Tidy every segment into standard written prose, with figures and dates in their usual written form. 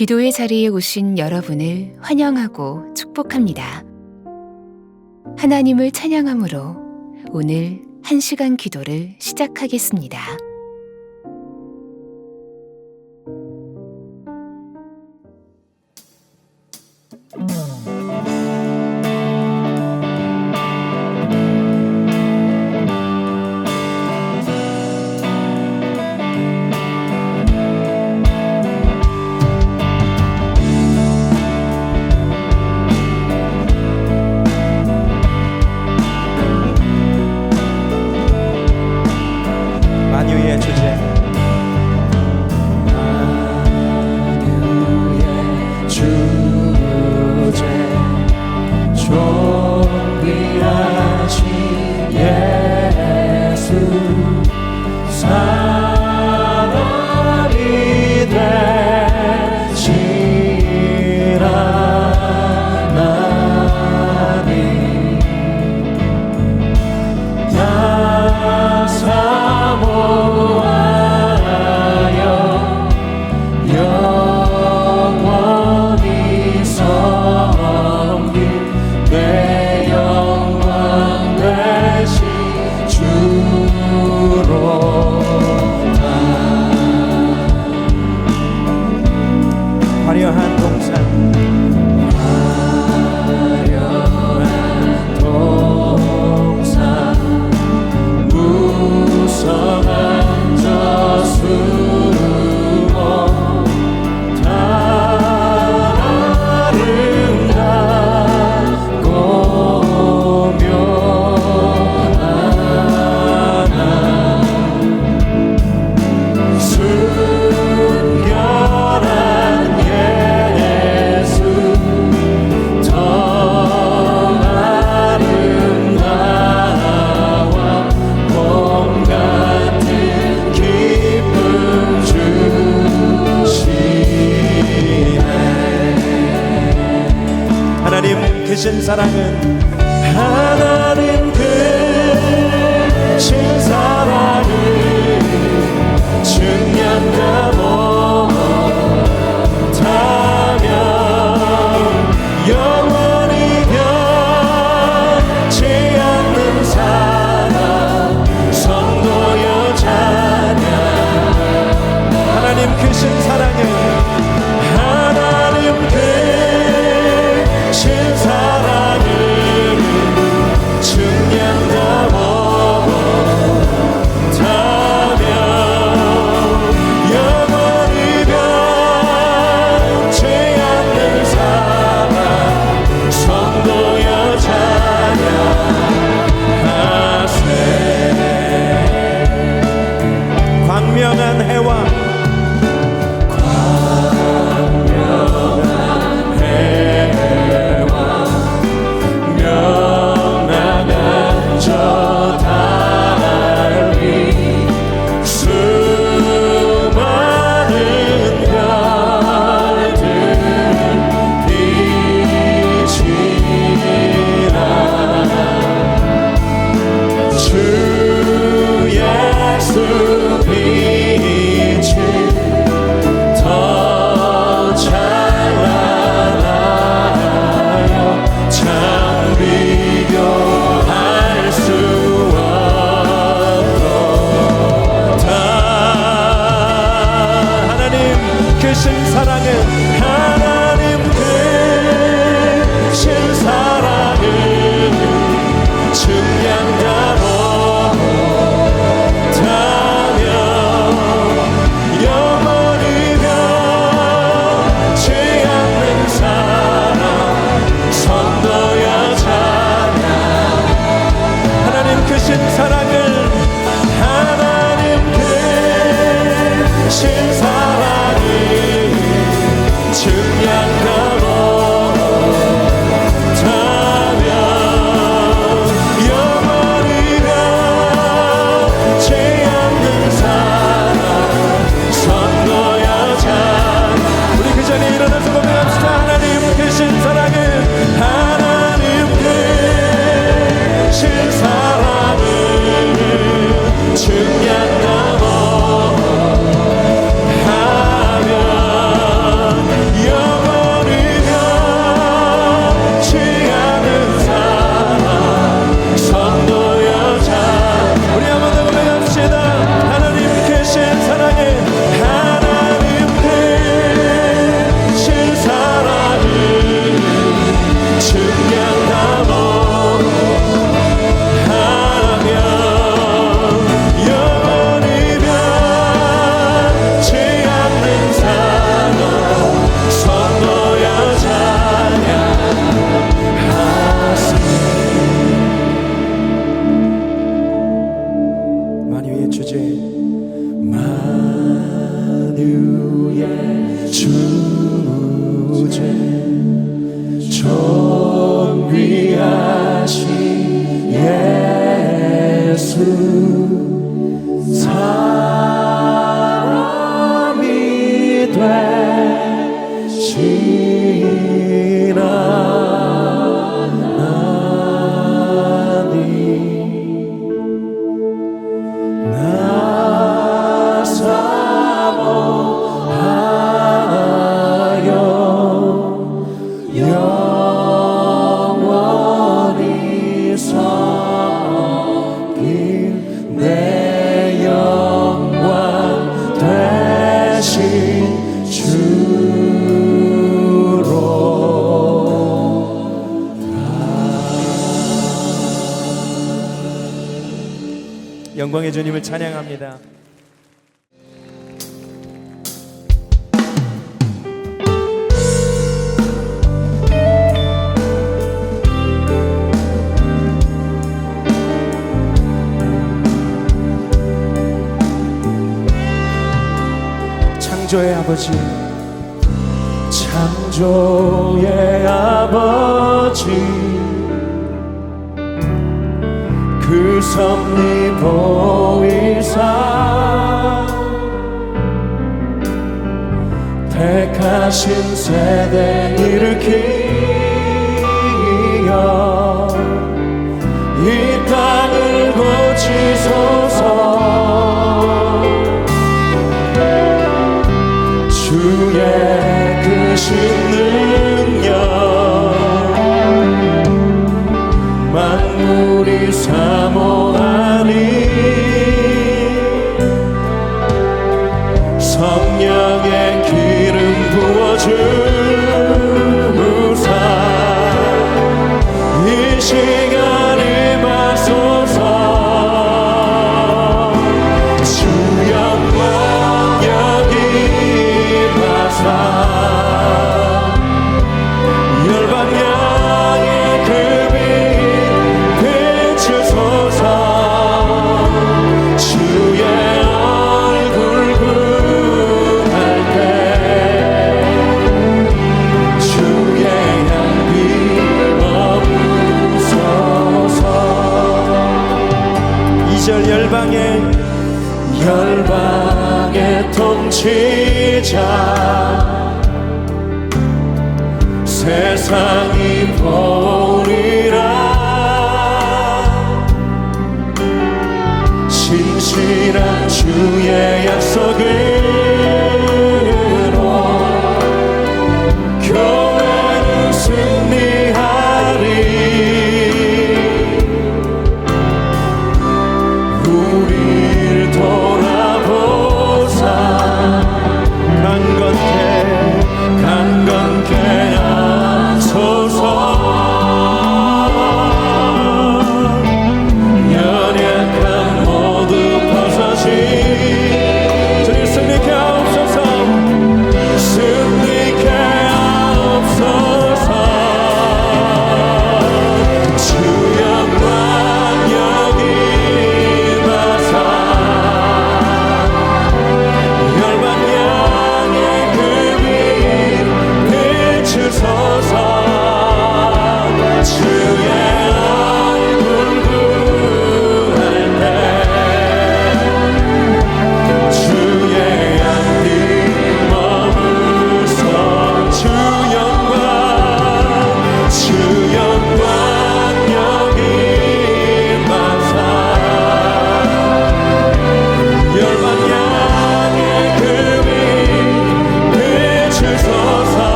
기도의 자리에 오신 여러분을 환영하고 축복합니다. 하나님을 찬양함으로 오늘 1시간 기도를 시작하겠습니다. 만유의 주제 존귀하신 예수 사람이 되시라 나니 나 사모하여 영원히 섬길 내 영광 되신 주 예수 사람이 되시나니 나 사모하여 영원히 섬길 내 영광 되신 주로 영광의 주님을 찬양합니다. 창조의 아버지, 창조의 아버지, 그 섭리 보이사 택하신 세대 일으키어 이 땅을 고치소서. 주의 크신 능력 만물이 사모하니 성령의 기름 부어주사 이 시간에 마소서. 주 영광 여기 열방 향해 그 빛 비추소서. 주의 얼굴 구할 때 주의 향기 머무소서. 2절 열방의 통치자 세상이 보리라. 신실한 주의 약속으로 교회는 승리하리. 우리를 돌아보사 강건케 하소서.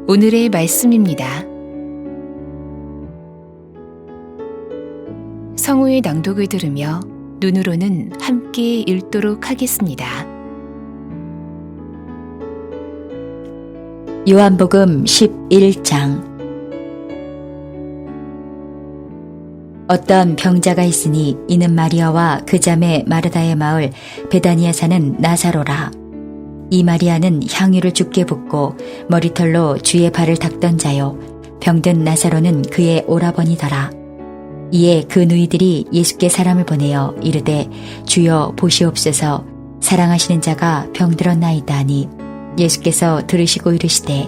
오늘의 말씀입니다. 성우의 낭독을 들으며 눈으로는 함께 읽도록 하겠습니다. 요한복음 11장. 어떤 병자가 있으니 이는 마리아와 그 자매 마르다의 마을 베다니에 사는 나사로라. 이 마리아는 향유를 죽게 붓고 머리털로 주의 발을 닦던 자요, 병든 나사로는 그의 오라버니더라. 이에 그 누이들이 예수께 사람을 보내어 이르되 주여 보시옵소서, 사랑하시는 자가 병들었나이다 하니 예수께서 들으시고 이르시되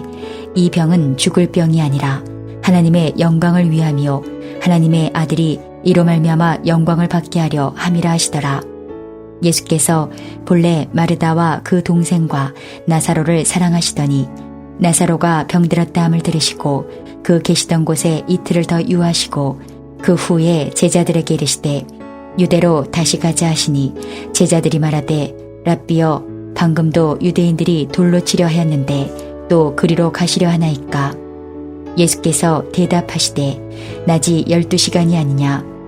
이 병은 죽을 병이 아니라 하나님의 영광을 위함이요 하나님의 아들이 이로 말미암아 영광을 받게 하려 함이라 하시더라. 예수께서 본래 마르다와 그 동생과 나사로를 사랑하시더니 나사로가 병들었다 함을 들으시고 그 계시던 곳에 이틀을 더 유하시고 그 후에 제자들에게 이르시되 유대로 다시 가자 하시니 제자들이 말하되 랍비여, 방금도 유대인들이 돌로 치려 하였는데 또 그리로 가시려 하나이까? 예수께서 대답하시되 낮이 12시간이 아니냐?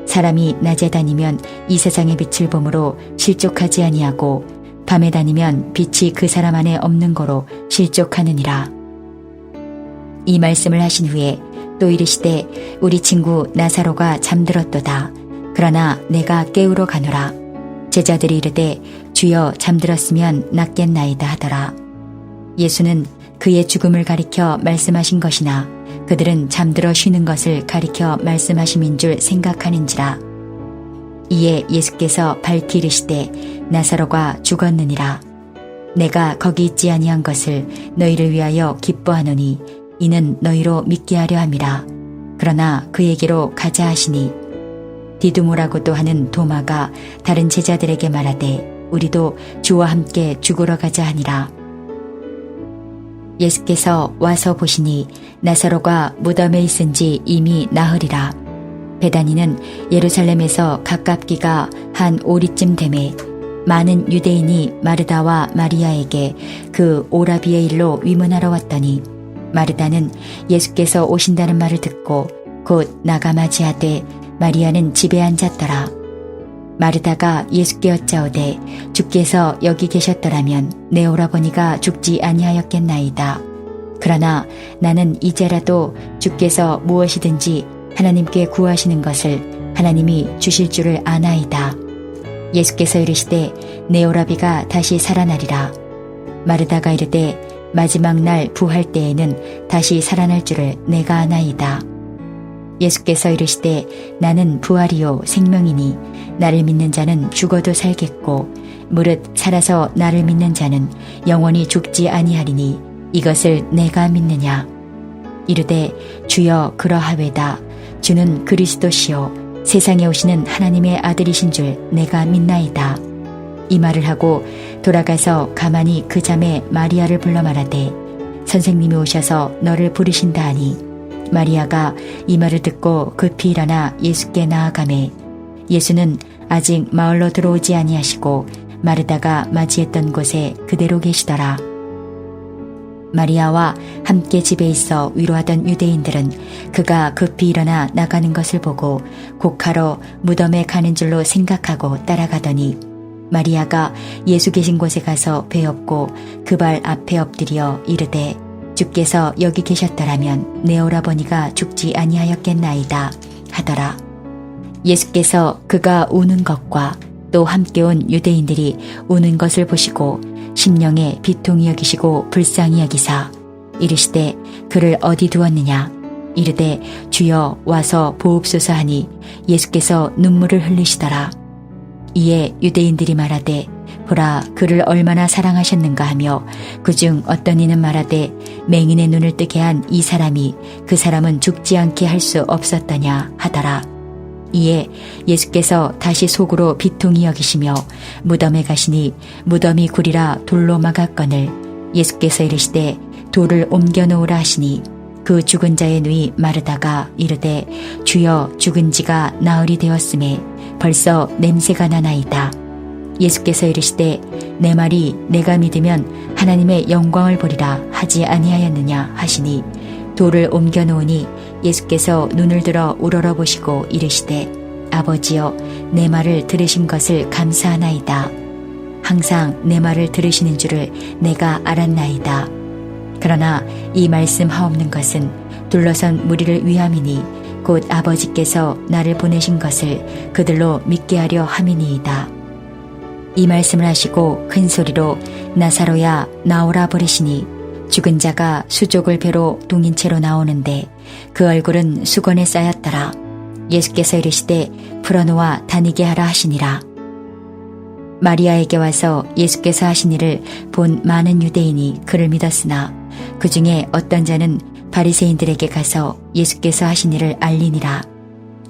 사람이 낮에 다니면 이 세상의 빛을 보므로 실족하지 아니하고 밤에 다니면 빛이 그 사람 안에 없는 거로 실족하느니라. 이 말씀을 하신 후에 또 이르시되 우리 친구 나사로가 잠들었도다. 그러나 내가 깨우러 가노라. 제자들이 이르되 주여, 잠들었으면 낫겠나이다 하더라. 예수는 그의 죽음을 가리켜 말씀하신 것이나 그들은 잠들어 쉬는 것을 가리켜 말씀하심인 줄 생각하는지라. 이에 예수께서 밝히 이르시되 나사로가 죽었느니라. 내가 거기 있지 아니한 것을 너희를 위하여 기뻐하노니 이는 너희로 믿게 하려 함이라. 그러나 그에게로 가자 하시니 디두모라고도 하는 도마가 다른 제자들에게 말하되 우리도 주와 함께 죽으러 가자 하니라. 예수께서 와서 보시니 나사로가 무덤에 있은 지 이미 나흘이라. 베다니는 예루살렘에서 가깝기가 한 오리쯤 되매 많은 유대인이 마르다와 마리아에게 그 오라비의 일로 위문하러 왔더니 마르다는 예수께서 오신다는 말을 듣고 곧 나가 맞이하되 마리아는 집에 앉았더라. 마르다가 예수께 여짜오되 주께서 여기 계셨더라면 내 오라버니가 죽지 아니하였겠나이다. 그러나 나는 이제라도 주께서 무엇이든지 하나님께 구하시는 것을 하나님이 주실 줄을 아나이다. 예수께서 이르시되 내 오라비가 다시 살아나리라. 마르다가 이르되 마지막 날 부할 때에는 다시 살아날 줄을 내가 아나이다. 예수께서 이르시되 나는 부활이요 생명이니 나를 믿는 자는 죽어도 살겠고 무릇 살아서 나를 믿는 자는 영원히 죽지 아니하리니 이것을 내가 믿느냐? 이르되 주여, 그러하외다. 주는 그리스도시요 세상에 오시는 하나님의 아들이신 줄 내가 믿나이다. 이 말을 하고 돌아가서 가만히 그 자매 마리아를 불러 말하되 선생님이 오셔서 너를 부르신다 하니 마리아가 이 말을 듣고 급히 일어나 예수께 나아가매 예수는 아직 마을로 들어오지 아니하시고 마르다가 맞이했던 곳에 그대로 계시더라. 마리아와 함께 집에 있어 위로하던 유대인들은 그가 급히 일어나 나가는 것을 보고 곡하러 무덤에 가는 줄로 생각하고 따라가더니 마리아가 예수 계신 곳에 가서 베었고 그 발 앞에 엎드려 이르되 주께서 여기 계셨더라면 내 오라버니가 죽지 아니하였겠나이다 하더라. 예수께서 그가 우는 것과 또 함께 온 유대인들이 우는 것을 보시고 심령에 비통히 여기시고 불쌍히 여기사 이르시되 그를 어디 두었느냐? 이르되 주여, 와서 보옵소서 하니 예수께서 눈물을 흘리시더라. 이에 유대인들이 말하되 보라, 그를 얼마나 사랑하셨는가 하며 그중 어떤 이는 말하되 맹인의 눈을 뜨게 한 이 사람이 그 사람은 죽지 않게 할 수 없었더냐 하더라. 이에 예수께서 다시 속으로 비통히 여기시며 무덤에 가시니 무덤이 굴이라 돌로 막았거늘 예수께서 이르시되 돌을 옮겨 놓으라 하시니 그 죽은 자의 누이 마르다가 이르되 주여, 죽은 지가 나흘이 되었음에 벌써 냄새가 나나이다. 예수께서 이르시되 내 말이 내가 믿으면 하나님의 영광을 보리라 하지 아니하였느냐 하시니 돌을 옮겨 놓으니 예수께서 눈을 들어 우러러 보시고 이르시되 아버지여 내 말을 들으신 것을 감사하나이다. 항상 내 말을 들으시는 줄을 내가 알았나이다. 그러나 이 말씀 하옵는 것은 둘러선 무리를 위함이니 곧 아버지께서 나를 보내신 것을 그들로 믿게 하려 함이니이다. 이 말씀을 하시고 큰 소리로 나사로야 나오라 버리시니 죽은 자가 수족을 배로 동인 채로 나오는데 그 얼굴은 수건에 쌓였더라. 예수께서 이르시되 풀어놓아 다니게 하라 하시니라. 마리아에게 와서 예수께서 하신 일을 본 많은 유대인이 그를 믿었으나 그 중에 어떤 자는 바리새인들에게 가서 예수께서 하신 일을 알리니라.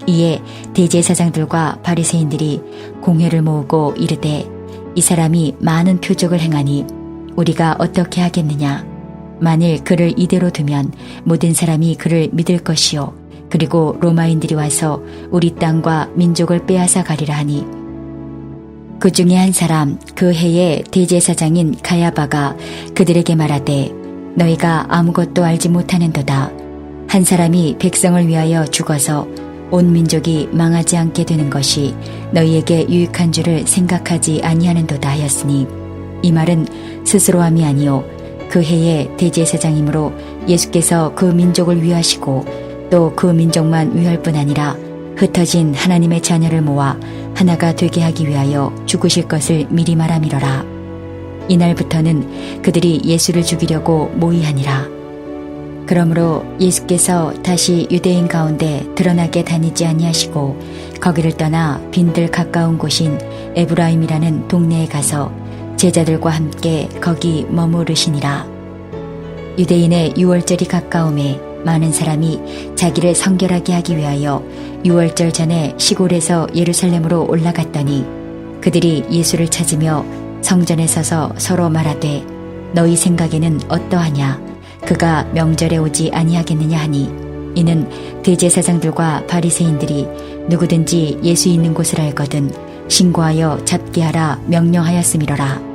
이에 대제사장들과 바리새인들이 공회를 모으고 이르되 이 사람이 많은 표적을 행하니 우리가 어떻게 하겠느냐. 만일 그를 이대로 두면 모든 사람이 그를 믿을 것이요 그리고 로마인들이 와서 우리 땅과 민족을 빼앗아 가리라 하니 그 중에 한 사람 그 해의 대제사장인 가야바가 그들에게 말하되 너희가 아무것도 알지 못하는도다. 한 사람이 백성을 위하여 죽어서 온 민족이 망하지 않게 되는 것이 너희에게 유익한 줄을 생각하지 아니하는도다 하였으니 이 말은 스스로 함이 아니요 그 해의 대제사장이므로 예수께서 그 민족을 위하시고 또 그 민족만 위할 뿐 아니라 흩어진 하나님의 자녀를 모아 하나가 되게 하기 위하여 죽으실 것을 미리 말함이러라. 이날부터는 그들이 예수를 죽이려고 모의하니라. 그러므로 예수께서 다시 유대인 가운데 드러나게 다니지 아니하시고 거기를 떠나 빈들 가까운 곳인 에브라임이라는 동네에 가서 제자들과 함께 거기 머무르시니라. 유대인의 유월절이 가까움에 많은 사람이 자기를 성결하게 하기 위하여 유월절 전에 시골에서 예루살렘으로 올라갔더니 그들이 예수를 찾으며 성전에 서서 서로 말하되 너희 생각에는 어떠하냐 그가 명절에 오지 아니하겠느냐 하니 이는 대제사장들과 바리새인들이 누구든지 예수 있는 곳을 알거든 신고하여 잡게 하라 명령하였음이로라.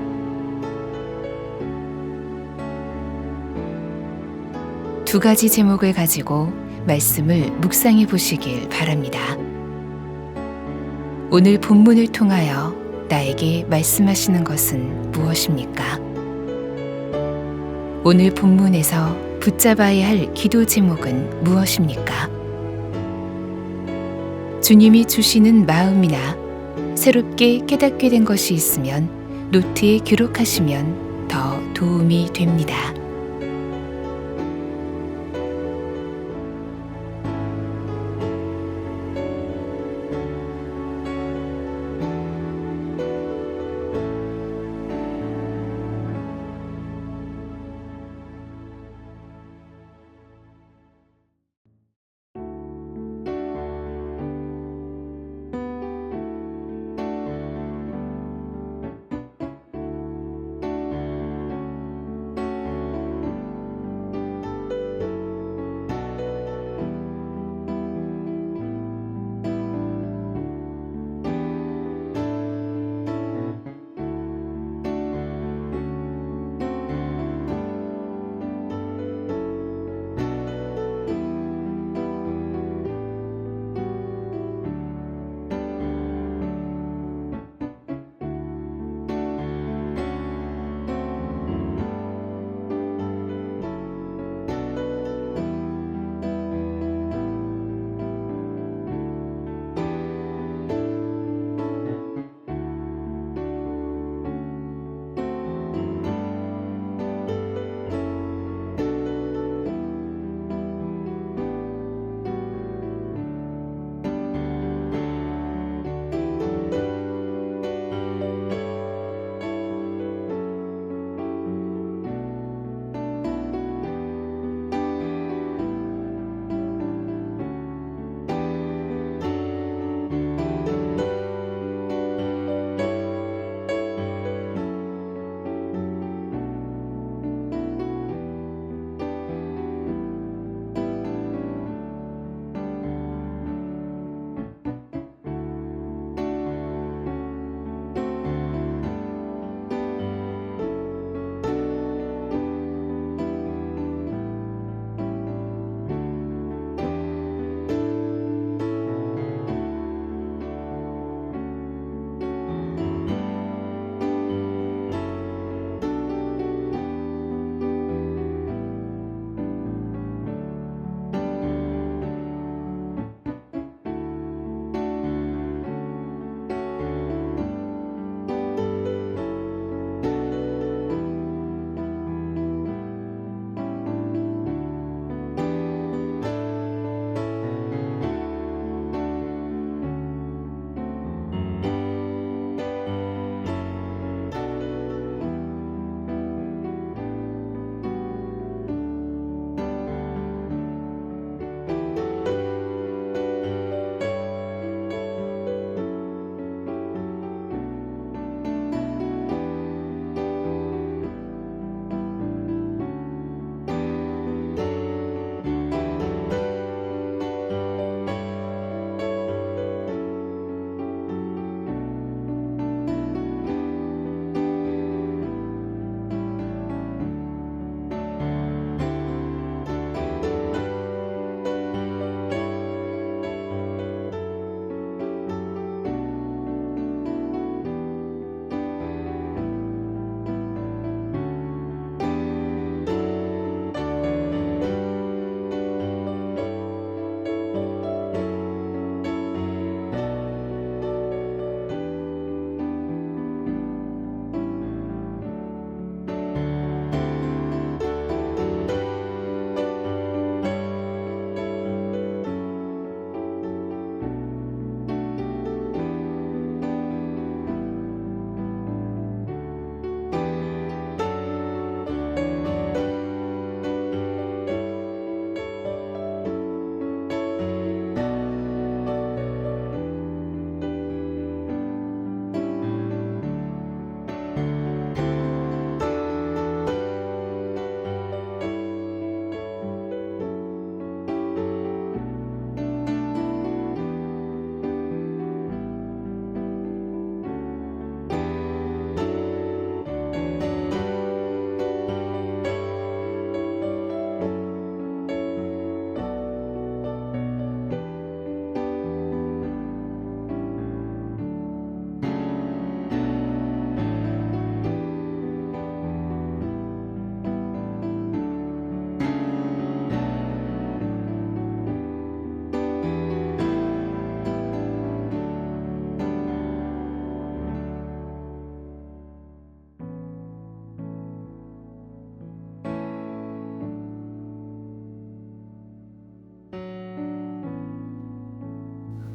두 가지 제목을 가지고 말씀을 묵상해 보시길 바랍니다. 오늘 본문을 통하여 나에게 말씀하시는 것은 무엇입니까? 오늘 본문에서 붙잡아야 할 기도 제목은 무엇입니까? 주님이 주시는 마음이나 새롭게 깨닫게 된 것이 있으면 노트에 기록하시면 더 도움이 됩니다.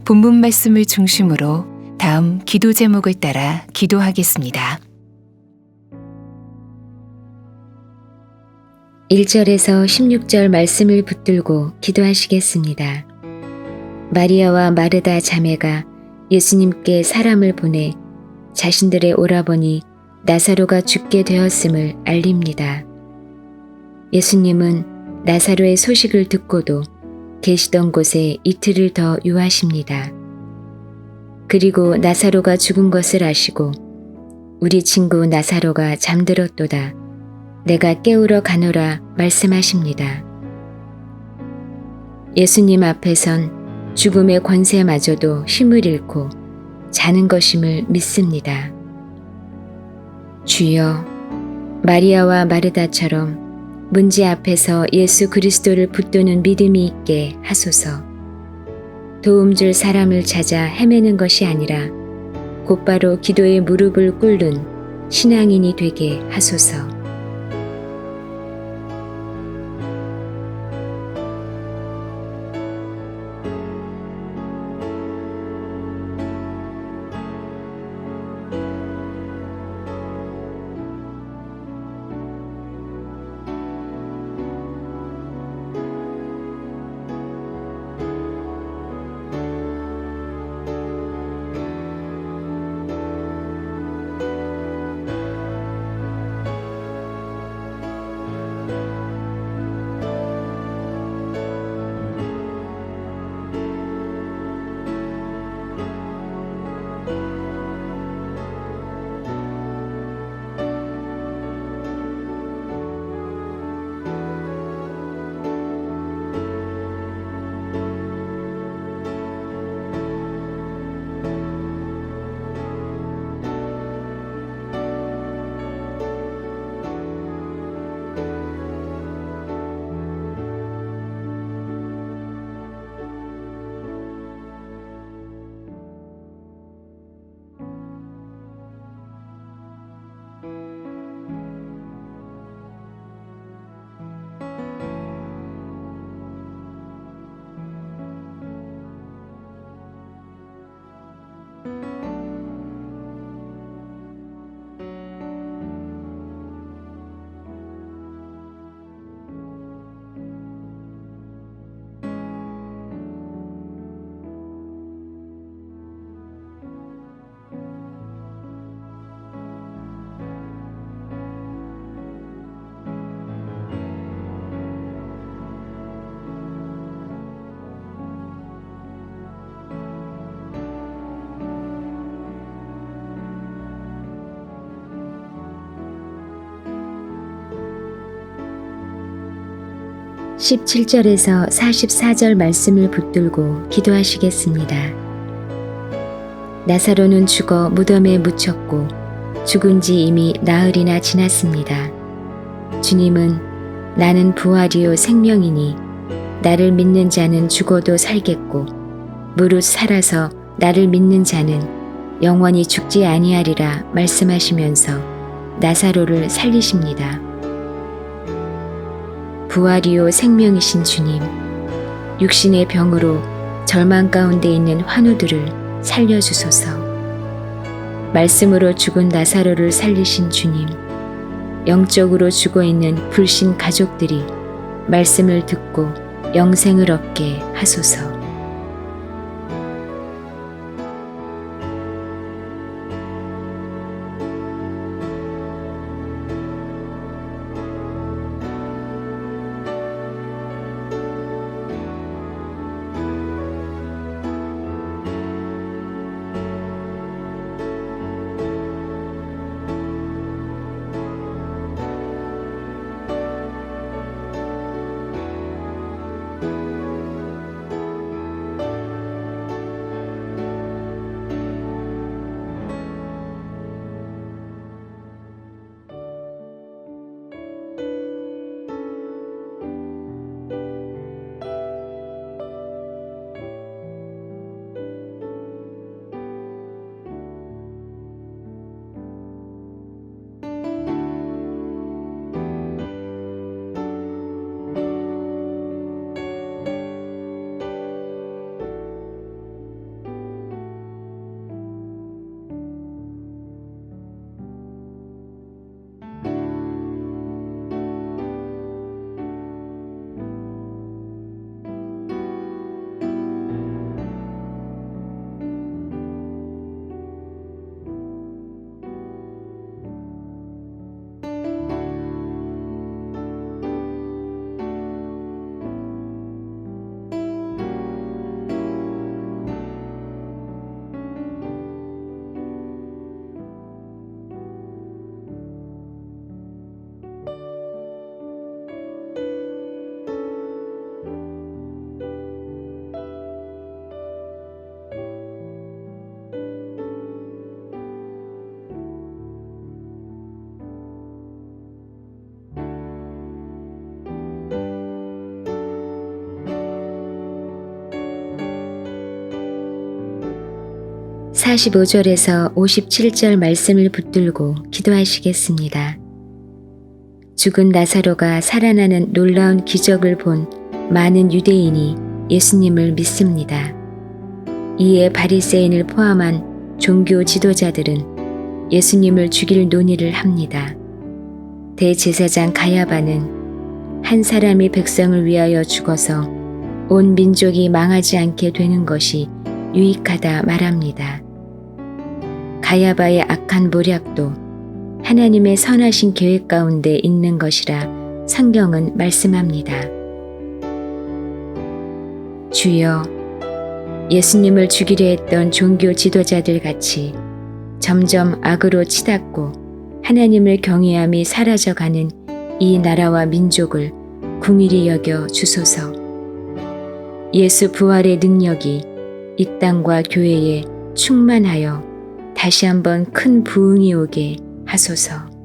본문 말씀을 중심으로 다음 기도 제목을 따라 기도하겠습니다. 1절에서 16절 말씀을 붙들고 기도하시겠습니다. 마리아와 마르다 자매가 예수님께 사람을 보내 자신들의 오라버니 나사로가 죽게 되었음을 알립니다. 예수님은 나사로의 소식을 듣고도 계시던 곳에 이틀을 더 유하십니다. 그리고 나사로가 죽은 것을 아시고 우리 친구 나사로가 잠들었도다. 내가 깨우러 가노라 말씀하십니다. 예수님 앞에선 죽음의 권세마저도 힘을 잃고 자는 것임을 믿습니다. 주여, 마리아와 마르다처럼 문제 앞에서 예수 그리스도를 붙드는 믿음이 있게 하소서. 도움 줄 사람을 찾아 헤매는 것이 아니라 곧바로 기도의 무릎을 꿇는 신앙인이 되게 하소서. 17절에서 44절 말씀을 붙들고 기도하시겠습니다. 나사로는 죽어 무덤에 묻혔고 죽은 지 이미 나흘이나 지났습니다. 주님은 나는 부활이요 생명이니 나를 믿는 자는 죽어도 살겠고 무릇 살아서 나를 믿는 자는 영원히 죽지 아니하리라 말씀하시면서 나사로를 살리십니다. 부활이요 생명이신 주님, 육신의 병으로 절망 가운데 있는 환우들을 살려주소서. 말씀으로 죽은 나사로를 살리신 주님, 영적으로 죽어있는 불신 가족들이 말씀을 듣고 영생을 얻게 하소서. 45절에서 57절 말씀을 붙들고 기도하시겠습니다. 죽은 나사로가 살아나는 놀라운 기적을 본 많은 유대인이 예수님을 믿습니다. 이에 바리새인을 포함한 종교 지도자들은 예수님을 죽일 논의를 합니다. 대제사장 가야바는 한 사람이 백성을 위하여 죽어서 온 민족이 망하지 않게 되는 것이 유익하다 말합니다. 가야바의 악한 모략도 하나님의 선하신 계획 가운데 있는 것이라 성경은 말씀합니다. 주여, 예수님을 죽이려 했던 종교 지도자들 같이 점점 악으로 치닫고 하나님을 경외함이 사라져가는 이 나라와 민족을 긍휼히 여겨 주소서. 예수 부활의 능력이 이 땅과 교회에 충만하여 다시 한번 큰 부흥이 오게 하소서.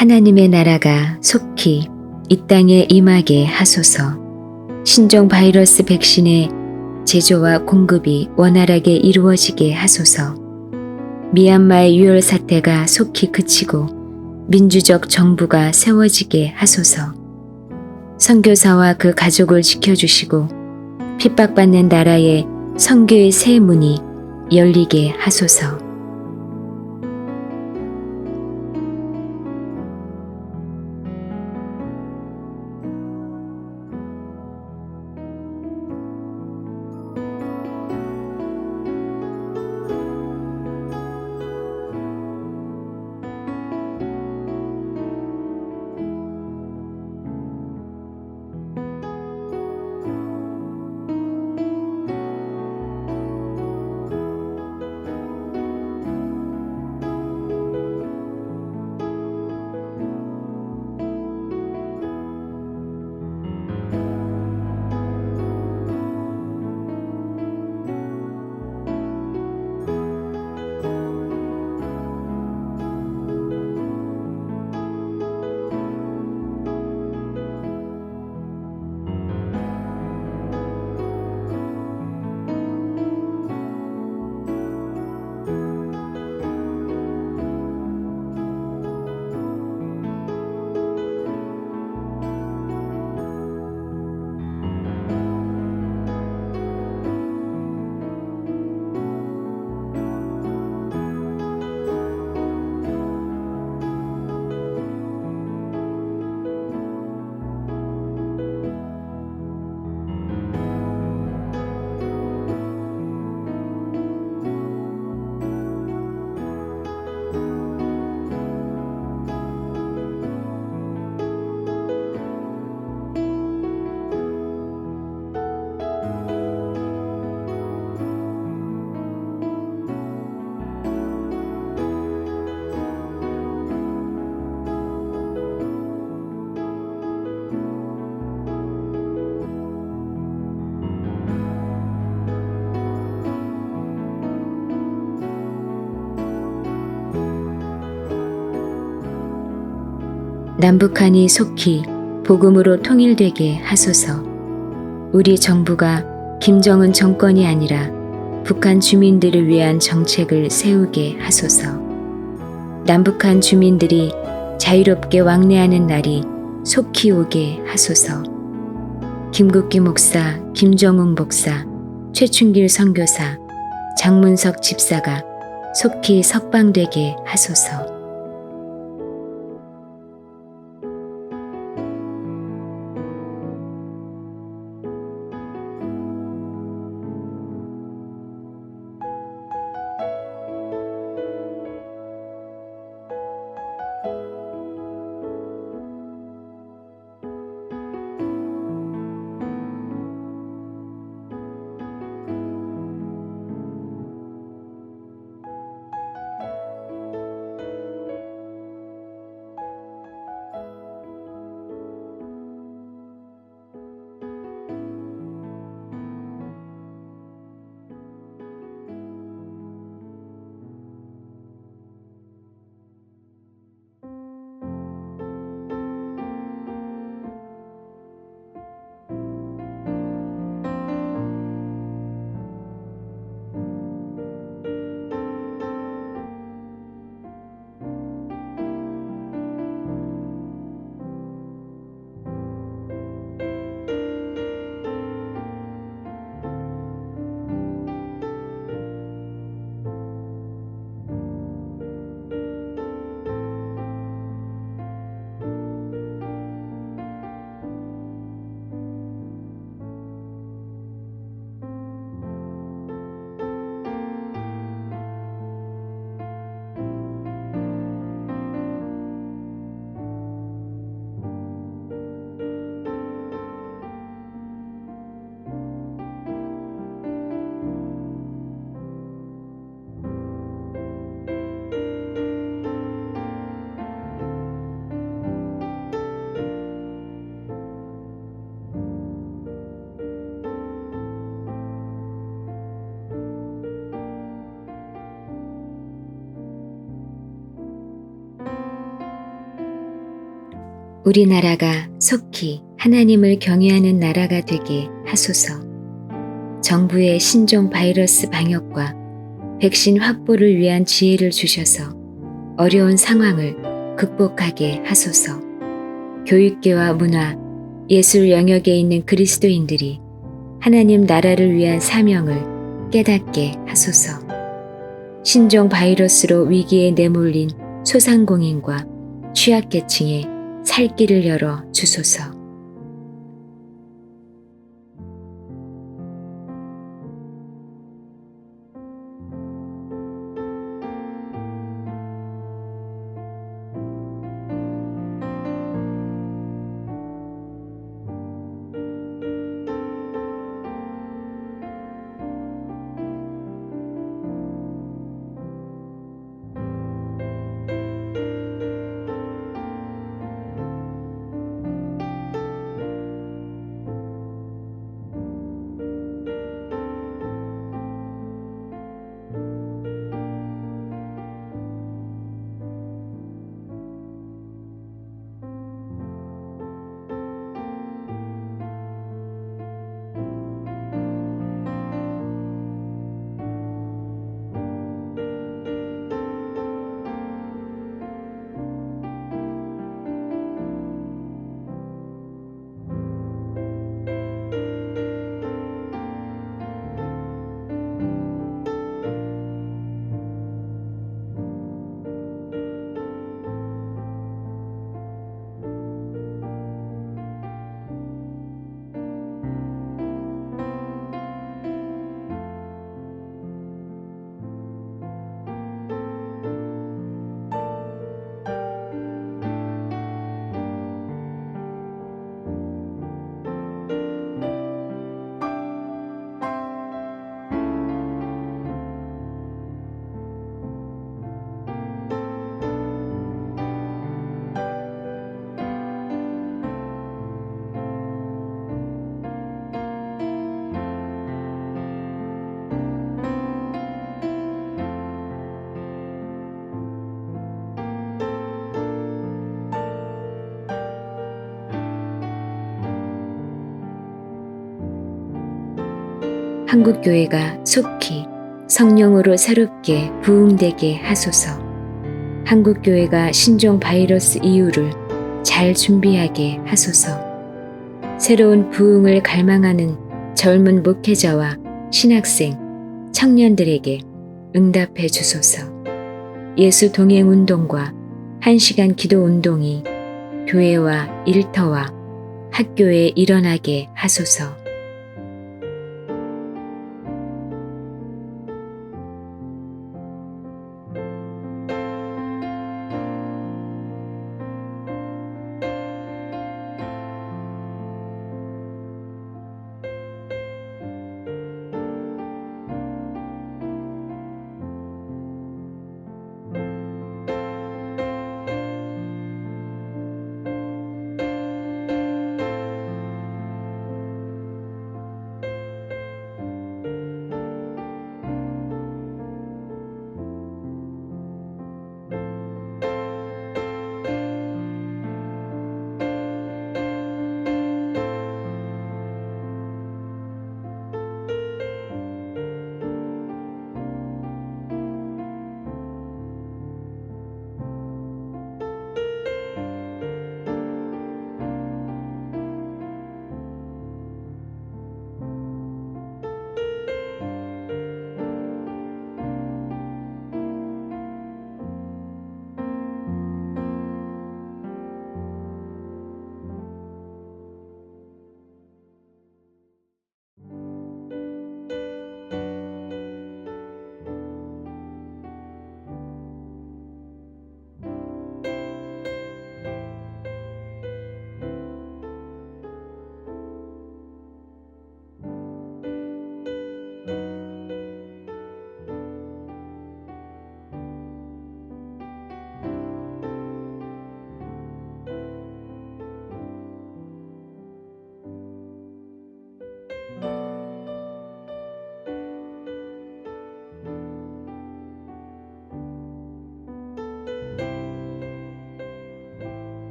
하나님의 나라가 속히 이 땅에 임하게 하소서. 신종 바이러스 백신의 제조와 공급이 원활하게 이루어지게 하소서. 미얀마의 유혈 사태가 속히 그치고 민주적 정부가 세워지게 하소서. 선교사와 그 가족을 지켜주시고 핍박받는 나라에 선교의 새 문이 열리게 하소서. 남북한이 속히 복음으로 통일되게 하소서. 우리 정부가 김정은 정권이 아니라 북한 주민들을 위한 정책을 세우게 하소서. 남북한 주민들이 자유롭게 왕래하는 날이 속히 오게 하소서. 김국기 목사, 김정웅 목사, 최춘길 선교사, 장문석 집사가 속히 석방되게 하소서. 우리나라가 속히 하나님을 경외하는 나라가 되게 하소서. 정부의 신종 바이러스 방역과 백신 확보를 위한 지혜를 주셔서 어려운 상황을 극복하게 하소서. 교육계와 문화, 예술 영역에 있는 그리스도인들이 하나님 나라를 위한 사명을 깨닫게 하소서. 신종 바이러스로 위기에 내몰린 소상공인과 취약계층에 살 길을 열어 주소서. 한국교회가 속히 성령으로 새롭게 부흥되게 하소서. 한국교회가 신종 바이러스 이후를 잘 준비하게 하소서. 새로운 부흥을 갈망하는 젊은 목회자와 신학생, 청년들에게 응답해 주소서. 예수 동행 운동과 1시간 기도 운동이 교회와 일터와 학교에 일어나게 하소서.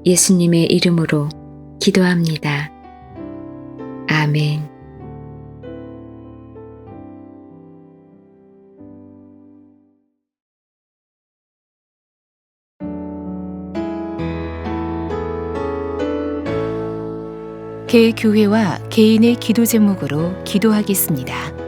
예수님의 이름으로 기도합니다. 아멘. 개교회와 개인의 기도 제목으로 기도하겠습니다.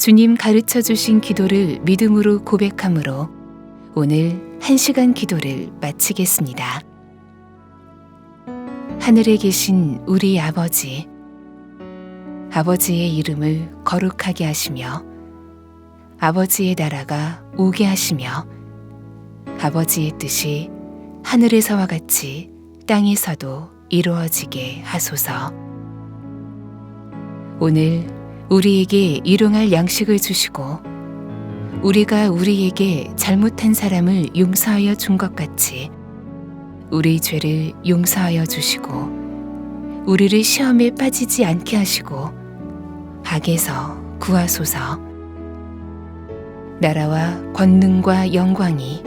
주님 가르쳐 주신 기도를 믿음으로 고백함으로 오늘 1시간 기도를 마치겠습니다. 하늘에 계신 우리 아버지, 아버지의 이름을 거룩하게 하시며 아버지의 나라가 오게 하시며 아버지의 뜻이 하늘에서와 같이 땅에서도 이루어지게 하소서. 오늘 우리에게 일용할 양식을 주시고 우리가 우리에게 잘못한 사람을 용서하여 준 것 같이 우리 죄를 용서하여 주시고 우리를 시험에 빠지지 않게 하시고 악에서 구하소서. 나라와 권능과 영광이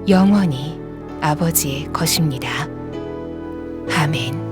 영원히 아버지의 것입니다. 아멘.